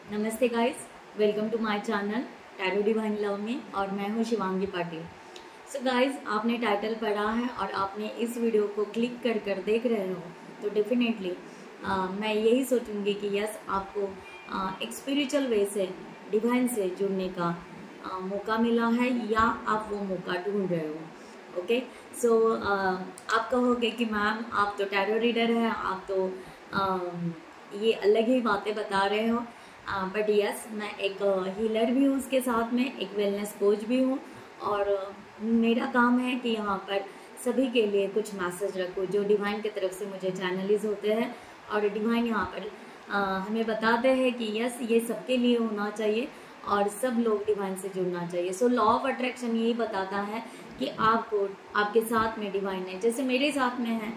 नमस्ते guys, welcome to my channel tarot divine love में। और मैं हूं शिवांगी पाटिल। सो गाइस, आपने टाइटल पढ़ा है और आपने इस वीडियो को क्लिक कर कर देख रहे हो तो डेफिनेटली मैं यही सोचूंगी कि यस, आपको एक स्पिरिचुअल वे से डिवाइन से जुड़ने का मौका मिला है या आप वो मौका ढूंढ रहे हो। ओके, सो आप कहोगे कि मैम आप तो टैरो रीडर हैं, आप तो ये अलग ही बातें बता रहे हो। बट यस, मैं एक हीलर भी हूँ, उसके साथ में एक वेलनेस कोच भी हूँ। और मेरा काम है कि यहाँ पर सभी के लिए कुछ मैसेज रखूँ जो डिवाइन की तरफ से मुझे चैनलाइज होते हैं। और डिवाइन यहाँ पर हमें बताते हैं कि यस, ये सबके लिए होना चाहिए और सब लोग डिवाइन से जुड़ना चाहिए। सो लॉ ऑफ अट्रैक्शन यही बताता है कि आपको आपके साथ में डिवाइन है, जैसे मेरे साथ में है।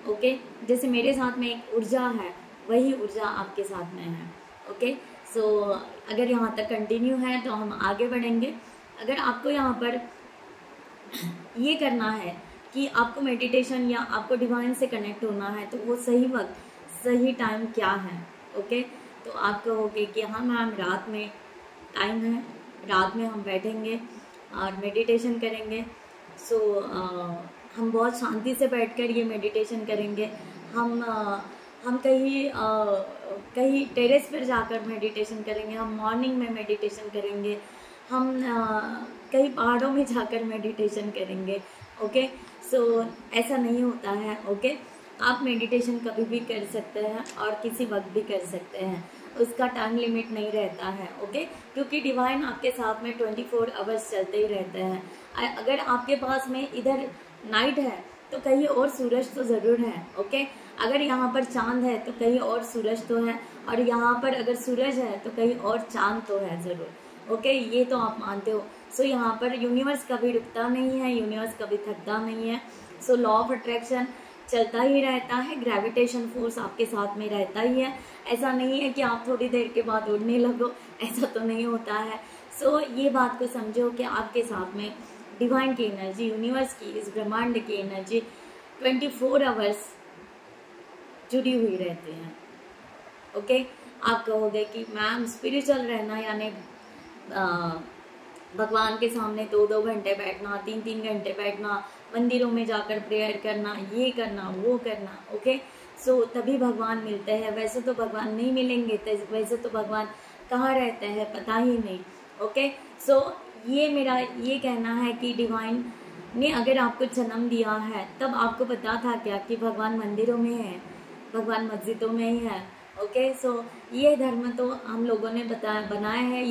ओके, जैसे मेरे साथ में एक ऊर्जा है, वही ऊर्जा आपके साथ में है। ओके, सो अगर यहाँ तक कंटिन्यू है तो हम आगे बढ़ेंगे। अगर आपको यहाँ पर ये करना है कि आपको मेडिटेशन या आपको डिवाइन से कनेक्ट होना है तो वो सही वक्त, सही टाइम क्या है। ओके, तो आप कहोगे कि हाँ मैम, रात में टाइम है, रात में हम बैठेंगे और मेडिटेशन करेंगे। सो हम बहुत शांति से बैठकर ये मेडिटेशन करेंगे। हम कहीं टेरेस पर जाकर मेडिटेशन करेंगे, हम मॉर्निंग में मेडिटेशन करेंगे, हम कहीं पहाड़ों में जाकर मेडिटेशन करेंगे। ओके, सो ऐसा नहीं होता है। ओके, आप मेडिटेशन कभी भी कर सकते हैं और किसी वक्त भी कर सकते हैं, उसका टाइम लिमिट नहीं रहता है। ओके, क्योंकि डिवाइन आपके साथ में 24 आवर्स चलते ही रहते हैं। अगर आपके पास में इधर नाइट है तो कहीं और सूरज तो ज़रूर है। ओके, अगर यहाँ पर चांद है तो कहीं और सूरज तो है, और यहाँ पर अगर सूरज है तो कहीं और चांद तो है ज़रूर। ओके, ये तो आप मानते हो। सो यहाँ पर यूनिवर्स कभी रुकता नहीं है, यूनिवर्स कभी थकता नहीं है। सो लॉ ऑफ अट्रैक्शन चलता ही रहता है, ग्रेविटेशन फोर्स आपके साथ में रहता ही है। ऐसा नहीं है कि आप थोड़ी देर के बाद उड़ने लगो, ऐसा तो नहीं होता है। सो ये बात को समझो कि आपके साथ में डिवाइन की एनर्जी, यूनिवर्स की, इस ब्रह्मांड की एनर्जी 24 आवर्स जुड़ी हुई रहती हैं। ओके, आप कहोगे कि मैम स्पिरिचुअल रहना यानी भगवान के सामने 2-2 घंटे बैठना, 3-3 घंटे बैठना, मंदिरों में जाकर प्रेयर करना, ये करना, वो करना। ओके, सो तभी भगवान मिलते हैं। वैसे तो भगवान नहीं मिलेंगे, वैसे तो भगवान कहाँ रहते हैं पता ही नहीं। ओके, सो ये मेरा ये कहना है कि डिवाइन ने अगर आपको जन्म दिया है तब आपको पता था क्या कि भगवान मंदिरों में है, भगवान मस्जिदों में ही है। ओके, सो ये धर्म तो हम लोगों ने बनाया है,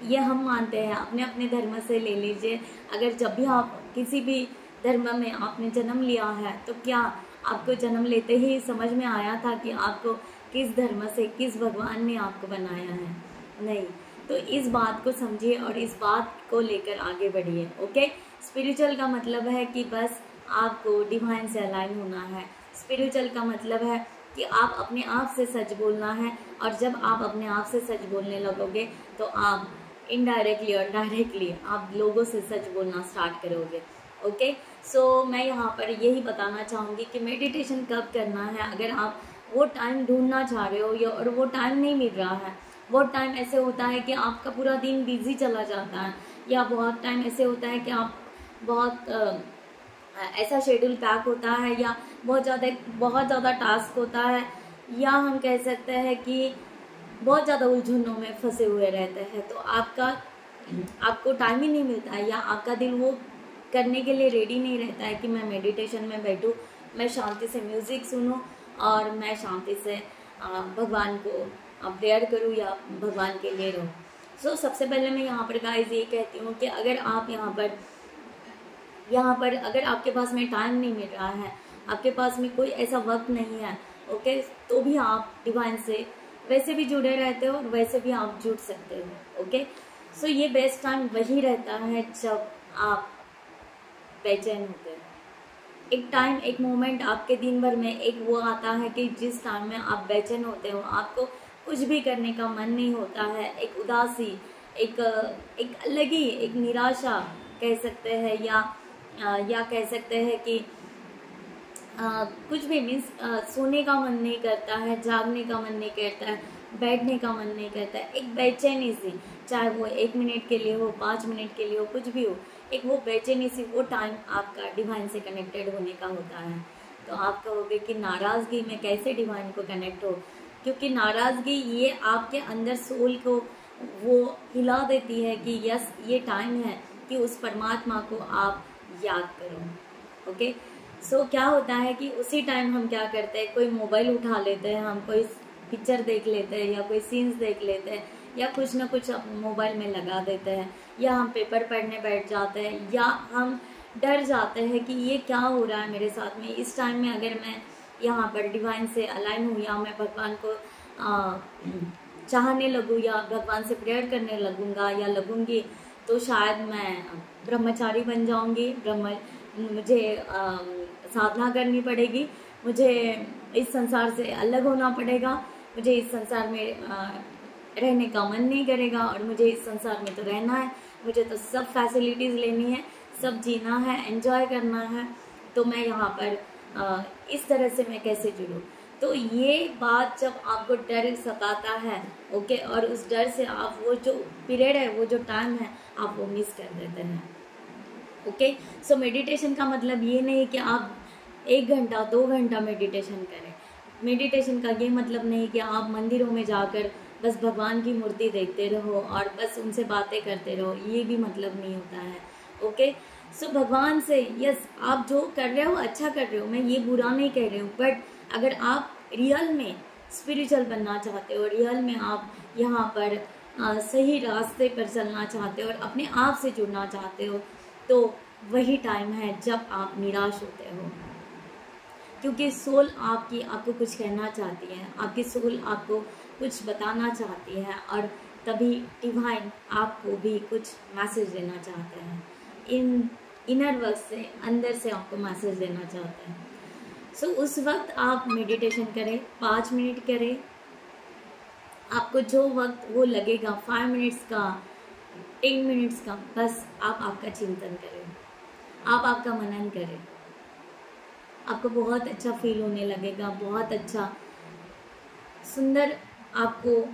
ये हम मानते हैं। अपने अपने धर्म से ले लीजिए। अगर जब भी आप किसी भी धर्म में आपने जन्म लिया है तो क्या आपको जन्म लेते ही समझ में आया था कि आपको किस धर्म से, किस भगवान ने आपको बनाया है? नहीं। तो इस बात को समझिए और इस बात को लेकर आगे बढ़िए। ओके, स्पिरिचुअल का मतलब है कि बस आपको डिवाइन से अलाइन होना है। स्पिरिचुअल का मतलब है कि आप अपने आप से सच बोलना है, और जब आप अपने आप से सच बोलने लगोगे तो आप इनडायरेक्टली और डायरेक्टली आप लोगों से सच बोलना स्टार्ट करोगे। ओके, सो मैं यहाँ पर यही बताना चाहूँगी कि मेडिटेशन कब करना है। अगर आप वो टाइम ढूंढना चाह रहे हो या और वो टाइम नहीं मिल रहा है, बहुत टाइम ऐसे होता है कि आपका पूरा दिन बिजी चला जाता है, या बहुत टाइम ऐसे होता है कि आप बहुत ऐसा शेड्यूल पैक होता है, या बहुत ज़्यादा टास्क होता है, या हम कह सकते हैं कि बहुत ज़्यादा उलझनों में फंसे हुए रहते हैं, तो आपको टाइम ही नहीं मिलता है, या आपका दिल वो करने के लिए रेडी नहीं रहता है कि मैं मेडिटेशन में बैठूं, मैं शांति से म्यूज़िक सुनूं और मैं शांति से भगवान को प्रेयर करूं या भगवान के लिए रहूं। सो सबसे पहले मैं यहाँ पर गाइस ये कहती हूँ कि अगर आप यहाँ पर अगर आपके पास में टाइम नहीं मिल रहा है, आपके पास में कोई ऐसा वक्त नहीं है, ओके, तो भी आप डिवाइन से वैसे भी जुड़े रहते हो और वैसे भी आप जुड़ सकते हो। ओके, सो ये बेस्ट टाइम वही रहता है जब आप बेचैन होते हो। एक टाइम, एक मोमेंट आपके दिन भर में एक वो आता है कि जिस टाइम में आप बेचैन होते हो, आपको कुछ भी करने का मन नहीं होता है, एक उदासी, एक अलग ही एक निराशा कह सकते हैं, या कह सकते हैं कि कुछ भी मीन्स सोने का मन नहीं करता है, जागने का मन नहीं करता है, बैठने का मन नहीं करता, एक बेचैनी सी, चाहे वो 1 मिनट के लिए हो, 5 मिनट के लिए हो, कुछ भी हो, एक वो बेचैनी सी, वो टाइम आपका डिवाइन से कनेक्टेड होने का होता है। तो आप कहोगे कि नाराज़गी में कैसे डिवाइन को कनेक्ट हो, क्योंकि नाराज़गी ये आपके अंदर सोल को वो हिला देती है कि यस ये टाइम है कि उस परमात्मा को आप याद करो। ओके, सो क्या होता है कि उसी टाइम हम क्या करते हैं, कोई मोबाइल उठा लेते हैं, हम कोई पिक्चर देख लेते हैं या कोई सीन्स देख लेते हैं या कुछ ना कुछ मोबाइल में लगा देते हैं, या हम पेपर पढ़ने बैठ जाते हैं, या हम डर जाते हैं कि ये क्या हो रहा है मेरे साथ में। इस टाइम में अगर मैं यहाँ पर डिवाइन से अलाइन हूँ या मैं भगवान को चाहने लगूँ या भगवान से प्रेयर करने लगूँगा या लगूँगी, तो शायद मैं ब्रह्मचारी बन जाऊँगी, मुझे साधना करनी पड़ेगी, मुझे इस संसार से अलग होना पड़ेगा, मुझे इस संसार में रहने का मन नहीं करेगा और मुझे इस संसार में तो रहना है, मुझे तो सब फैसिलिटीज़ लेनी है, सब जीना है, एंजॉय करना है, तो मैं यहाँ पर इस तरह से मैं कैसे जुड़ूँ। तो ये बात जब आपको डर सताता है, ओके, और उस डर से आप वो जो पीरियड है, वो जो टाइम है, आप वो मिस कर देते हैं। ओके, सो मेडिटेशन का मतलब ये नहीं कि आप 1 घंटा 2 घंटा मेडिटेशन करें। मेडिटेशन का ये मतलब नहीं कि आप मंदिरों में जाकर बस भगवान की मूर्ति देखते रहो और बस उनसे बातें करते रहो, ये भी मतलब नहीं होता है। ओके, सो भगवान से यस आप जो कर रहे हो अच्छा कर रहे हो, मैं ये बुरा नहीं कह रही हूँ, बट अगर आप रियल में स्पिरिचुअल बनना चाहते हो, रियल में आप यहाँ पर सही रास्ते पर चलना चाहते हो और अपने आप से जुड़ना चाहते हो, तो वही टाइम है जब आप निराश होते हो, क्योंकि सोल आपको कुछ कहना चाहती है, आपकी सोल आपको कुछ बताना चाहती है और तभी डिवाइन आपको भी कुछ मैसेज देना चाहते हैं, इनर वर्क से, अंदर से आपको मैसेज देना चाहते हैं। सो उस वक्त आप मेडिटेशन करें, 5 मिनट करें, आपको जो वक्त वो लगेगा, 5 मिनट्स का, 10 मिनट्स का, बस आप आपका चिंतन करें, आप आपका मनन करें, आपको बहुत अच्छा फील होने लगेगा, बहुत अच्छा सुंदर आपको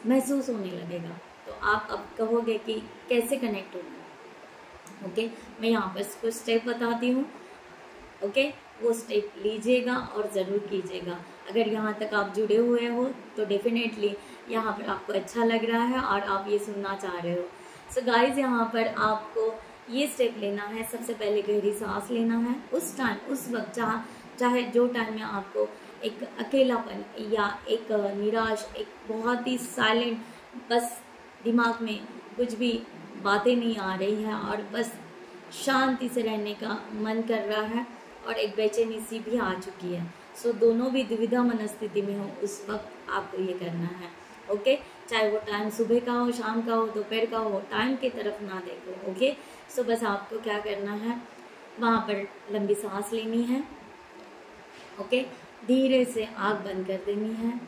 महसूस होने लगेगा। तो आप अब कहोगे कि कैसे कनेक्ट होगा। ओके, मैं यहाँ पर कुछ स्टेप बताती हूँ, ओके, वो स्टेप लीजिएगा और ज़रूर कीजिएगा। अगर यहाँ तक आप जुड़े हुए हो तो डेफिनेटली यहाँ पर आपको अच्छा लग रहा है और आप ये सुनना चाह रहे हो। सो गाइज, यहाँ पर आपको ये स्टेप लेना है, सबसे पहले गहरी सांस लेना है। उस टाइम, उस वक्त, चाहे जो टाइम में आपको एक अकेलापन या एक निराश, एक बहुत ही साइलेंट, बस दिमाग में कुछ भी बातें नहीं आ रही है और बस शांति से रहने का मन कर रहा है और एक बेचैनी सी भी आ चुकी है, सो दोनों भी दुविधा मनस्थिति में हो, उस वक्त आपको ये करना है। ओके, चाहे वो टाइम सुबह का हो, शाम का हो, दोपहर का हो, टाइम की तरफ ना देखो। ओके, सो बस आपको क्या करना है, वहाँ पर लंबी सांस लेनी है, ओके, धीरे से आँख बंद कर देनी है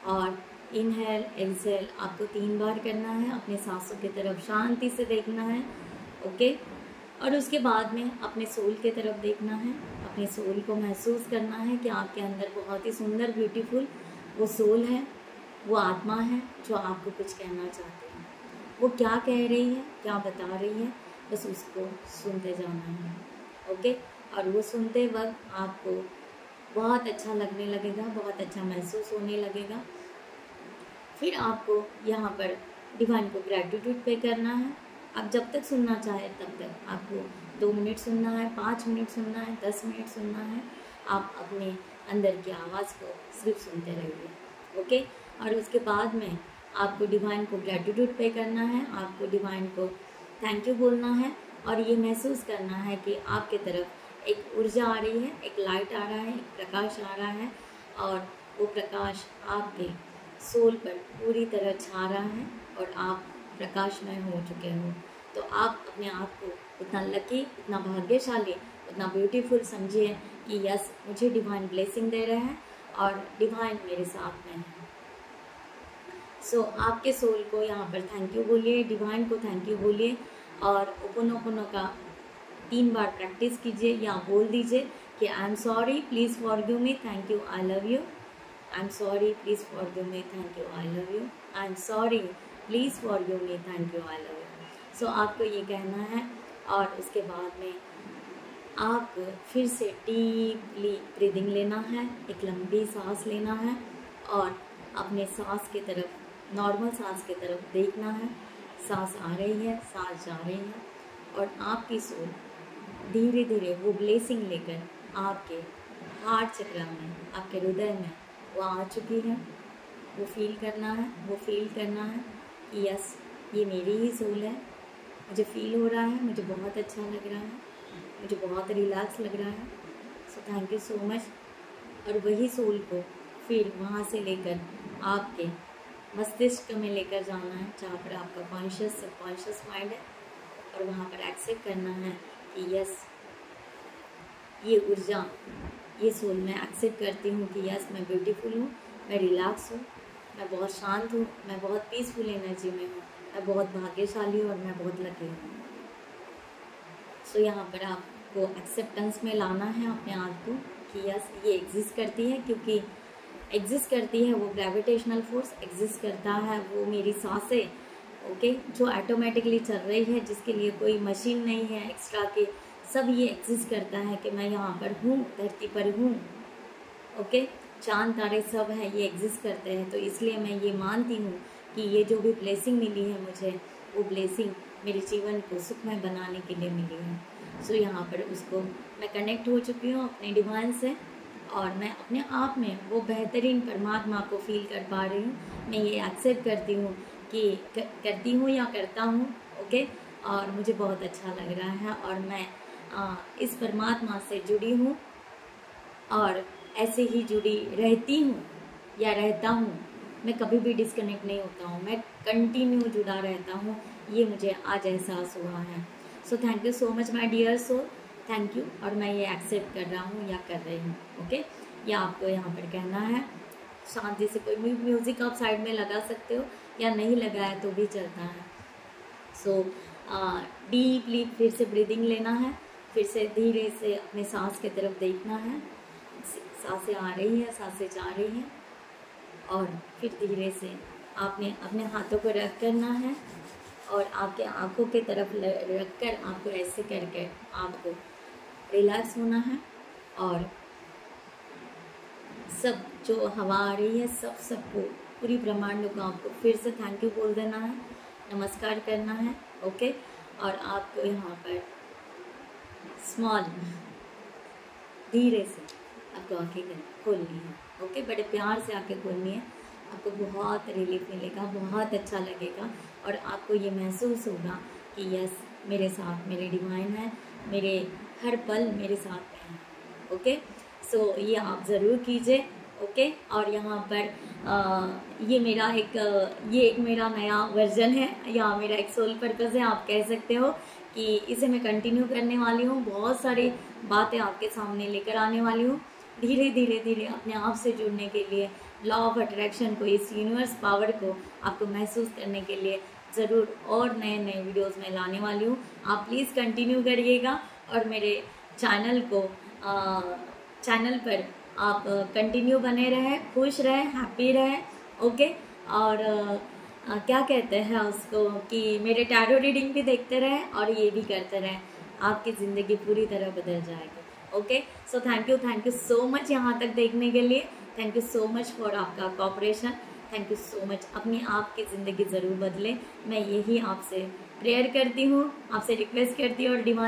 और इनहेल एक्सहेल आपको 3 बार करना है, अपने सांसों की तरफ शांति से देखना है। ओके, और उसके बाद में अपने सोल की तरफ देखना है, अपने सोल को महसूस करना है कि आपके अंदर बहुत ही सुंदर ब्यूटीफुल वो सोल है, वो आत्मा है जो आपको कुछ कहना चाहती है। वो क्या कह रही है, क्या बता रही है, बस उसको सुनते जाना है। ओके, और वो सुनते वक्त आपको बहुत अच्छा लगने लगेगा, बहुत अच्छा महसूस होने लगेगा। फिर आपको यहाँ पर डिवाइन को ग्रैटिट्यूड पे करना है। आप जब तक सुनना चाहे तब तक आपको 2 मिनट सुनना है, 5 मिनट सुनना है, 10 मिनट सुनना है। आप अपने अंदर की आवाज़ को सिर्फ सुनते रहिए। ओके, और उसके बाद में आपको डिवाइन को ग्रैटिट्यूड पे करना है, आपको डिवाइन को थैंक यू बोलना है और ये महसूस करना है कि आपके तरफ एक ऊर्जा आ रही है, एक लाइट आ रहा है, एक प्रकाश आ रहा है और वो प्रकाश आपके सोल पर पूरी तरह छा रहा है और आप प्रकाशमय हो चुके हो। तो आप अपने आप को उतना लकी, उतना भाग्यशाली, उतना ब्यूटीफुल समझिए कि यस, मुझे डिवाइन ब्लेसिंग दे रहे हैं और डिवाइन मेरे साथ में है। सो आपके सोल को यहाँ पर थैंक यू बोलिए, डिवाइन को थैंक यू बोलिए और ओपनो का 3 बार प्रैक्टिस कीजिए या बोल दीजिए कि I am sorry, please forgive me, thank you, I love you. I am sorry, please forgive me, thank you, I love you. I am sorry, please forgive me, thank you, I love you. So आपको ये कहना है और उसके बाद में आप फिर से डीपली ब्रीदिंग लेना है, एक लंबी सांस लेना है और अपने सांस की तरफ, नॉर्मल सांस की तरफ देखना है। सांस आ रही है, सांस जा रही है और आपकी सोल धीरे धीरे वो ब्लेसिंग लेकर आपके हार्ट चक्र में, आपके हृदय में वो आ चुकी है। वो फील करना है, वो फील करना है कि यस, ये मेरी ही सोल है, मुझे फील हो रहा है, मुझे बहुत अच्छा लग रहा है, मुझे बहुत रिलैक्स लग रहा है। So thank you so much. और वही सोल को फिर वहाँ से लेकर आपके मस्तिष्क में लेकर जाना है, जहाँ पर आपका कॉन्शियस सबकॉन्शियस माइंड है, और वहाँ पर एक्सेप्ट करना है कि यस, ये ऊर्जा, ये सोल मैं एक्सेप्ट करती हूँ कि यस, मैं ब्यूटीफुल हूँ, मैं रिलैक्स हूँ, मैं बहुत शांत हूँ, मैं बहुत पीसफुल एनर्जी में हूँ, मैं बहुत भाग्यशाली हूँ और मैं बहुत लकी हूँ। सो यहाँ पर आपको एक्सेप्टेंस में लाना है अपने आप को कि यस, ये एग्जिस्ट करती है, क्योंकि एग्जिस्ट करती है वो ग्रेविटेशनल फोर्स, एग्जिस्ट करता है वो मेरी सांसें, ओके, जो ऑटोमेटिकली चल रही है, जिसके लिए कोई मशीन नहीं है एक्स्ट्रा के, सब ये एग्जिस्ट करता है कि मैं यहाँ पर हूँ, धरती पर हूँ, ओके। चांद तारे सब है, ये एग्जिस्ट करते हैं, तो इसलिए मैं ये मानती हूँ कि ये जो भी ब्लेसिंग मिली है मुझे, वो ब्लेसिंग मेरे जीवन को सुखमय बनाने के लिए मिली है। सो यहाँ पर उसको मैं कनेक्ट हो चुकी हूँ अपने डिवाइन से, और मैं अपने आप में वो बेहतरीन परमात्मा को फील कर पा रही हूँ। मैं ये एक्सेप्ट करती हूँ कि करती हूँ या करता हूँ, ओके, और मुझे बहुत अच्छा लग रहा है और मैं इस परमात्मा से जुड़ी हूँ और ऐसे ही जुड़ी रहती हूँ या रहता हूँ। मैं कभी भी डिस्कनेक्ट नहीं होता हूँ, मैं कंटिन्यू जुड़ा रहता हूँ, ये मुझे आज एहसास हुआ है। So thank you so much my dear soul, thank you. और मैं ये एक्सेप्ट कर रहा हूँ या कर रही हूँ, ओके। या आपको यहाँ पर कहना है शांति से, कोई म्यूज़िक आप साइड में लगा सकते हो या नहीं लगाया तो भी चलता है। सो डीपली फिर से ब्रीदिंग लेना है, फिर से धीरे से अपने सांस की तरफ देखना है। सांसें आ रही है, सांसें जा रही हैं, और फिर धीरे से आपने अपने हाथों को रख करना है और आपके आँखों की तरफ रख कर आपको ऐसे करके आपको रिलैक्स होना है। और सब जो हवा आ रही है, सबको, पूरी ब्रह्मांड को आपको फिर से थैंक यू बोल देना है, नमस्कार करना है, ओके। और आपको यहाँ पर स्मॉल धीरे से आपको आँखें खोलनी है, ओके, बड़े प्यार से आँखें खोलनी है। आपको बहुत रिलीफ मिलेगा, बहुत अच्छा लगेगा और आपको ये महसूस होगा कि यस, मेरे साथ मेरे डिवाइन है, मेरे हर पल मेरे साथ में है, ओके। सो ये आप ज़रूर कीजिए, ओके। और यहाँ पर ये एक मेरा नया वर्जन है या मेरा एक सोल पर्पज़ है, आप कह सकते हो कि इसे मैं कंटिन्यू करने वाली हूँ। बहुत सारी बातें आपके सामने लेकर आने वाली हूँ, धीरे धीरे अपने आप से जुड़ने के लिए, लॉ ऑफ अट्रैक्शन को, इस यूनिवर्स पावर को आपको महसूस करने के लिए ज़रूर और नए नए वीडियोस में लाने वाली हूँ। आप प्लीज़ कंटिन्यू करिएगा और मेरे चैनल पर आप कंटिन्यू बने रहें, खुश रहें, हैप्पी रहें, ओके। और क्या कहते हैं उसको कि मेरे टैरो रीडिंग भी देखते रहें और ये भी करते रहें, आपकी ज़िंदगी पूरी तरह बदल जाएगी, okay. So thank you so much यहाँ तक देखने के लिए। Thank you so much for आपका cooperation, thank you so much. अपनी आपकी ज़िंदगी ज़रूर बदले, मैं यही आपसे प्रेयर करती हूँ, आपसे रिक्वेस्ट करती हूँ और डिमांड